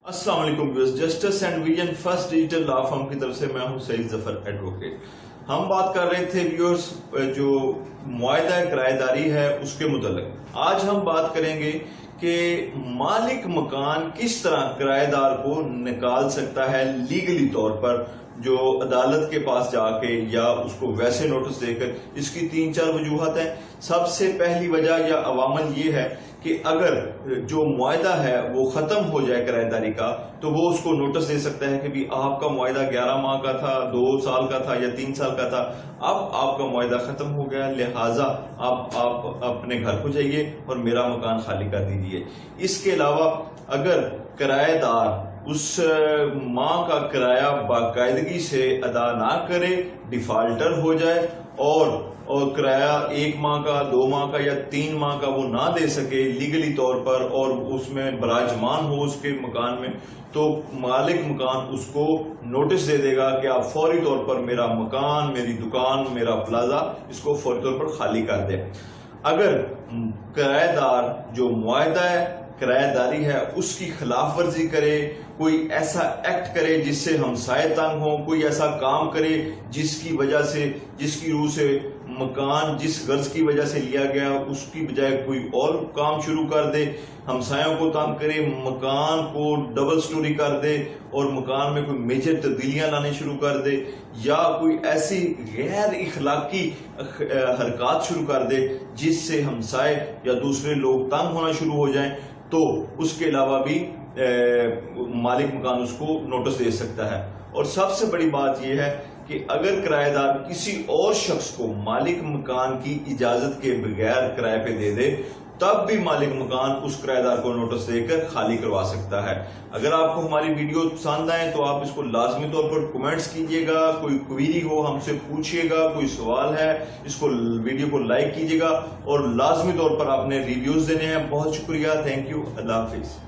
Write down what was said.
अस्सलाम वालेकुम viewers, justice and vision first digital law firm की तरफ से मैं हूं सईद जफर एडवोकेट। हम बात कर रहे थे व्यूअर्स जो मुआहदा किराएदारी है उसके मुतल्लिक। आज हम बात करेंगे कि मालिक मकान किस तरह किराएदार को निकाल सकता है लीगली तौर पर, जो अदालत के पास जाके या उसको वैसे नोटिस देकर। इसकी 3-4 वजूहत हैं। सबसे पहली वजह या अवामल ये है कि अगर जो मुआहदा है वो खत्म हो जाए किराएदारी का, तो वो उसको नोटिस दे सकता है कि भी आपका मुआहदा 11 माह का था, 2 साल का था या 3 साल का था, अब आपका मुआहदा खत्म हो गया, लिहाजा आप अपने घर को जाइए और मेरा मकान खाली कर दीजिए। इसके अलावा अगर किराएदार उस माह का किराया बाकायदगी से अदा ना करे, डिफाल्टर हो जाए और किराया 1 माह का, 2 माह का या 3 माह का वो ना दे सके लीगली तौर पर और उसमें बराजमान हो उसके मकान में, तो मालिक मकान उसको नोटिस दे देगा कि आप फौरी तौर पर मेरा मकान, मेरी दुकान, मेरा प्लाजा इसको फौरी तौर पर खाली कर दे। अगर किराएदार जो मुआहदा है किराएदारी है उसकी खिलाफ वर्जी करे, कोई ऐसा एक्ट करे जिससे हमसाए तंग हो, कोई ऐसा काम करे जिसकी वजह से, जिसकी रूह से मकान जिस गर्ज की वजह से लिया गया उसकी बजाय कोई और काम शुरू कर दे, हमसायों को तंग करे, मकान को डबल स्टोरी कर दे और मकान में कोई मेजर तब्दीलियां लाने शुरू कर दे, या कोई ऐसी गैर इखलाकी हरकत शुरू कर दे जिससे हमसाए या दूसरे लोग तंग होना शुरू हो जाएं, तो उसके अलावा भी मालिक मकान उसको नोटिस दे सकता है। और सबसे बड़ी बात यह है कि अगर किराएदार किसी और शख्स को मालिक मकान की इजाजत के बगैर किराए पे दे दे, तब भी मालिक मकान उस किराएदार को नोटिस देकर खाली करवा सकता है। अगर आपको हमारी वीडियो पसंद आए तो आप इसको लाजमी तौर पर कमेंट्स कीजिएगा, कोई क्वेरी हो हमसे पूछिएगा, कोई सवाल है इसको वीडियो को लाइक कीजिएगा और लाजमी तौर पर आपने रिव्यूज देने हैं। बहुत शुक्रिया, थैंक यू, अल्लाह हाफिज।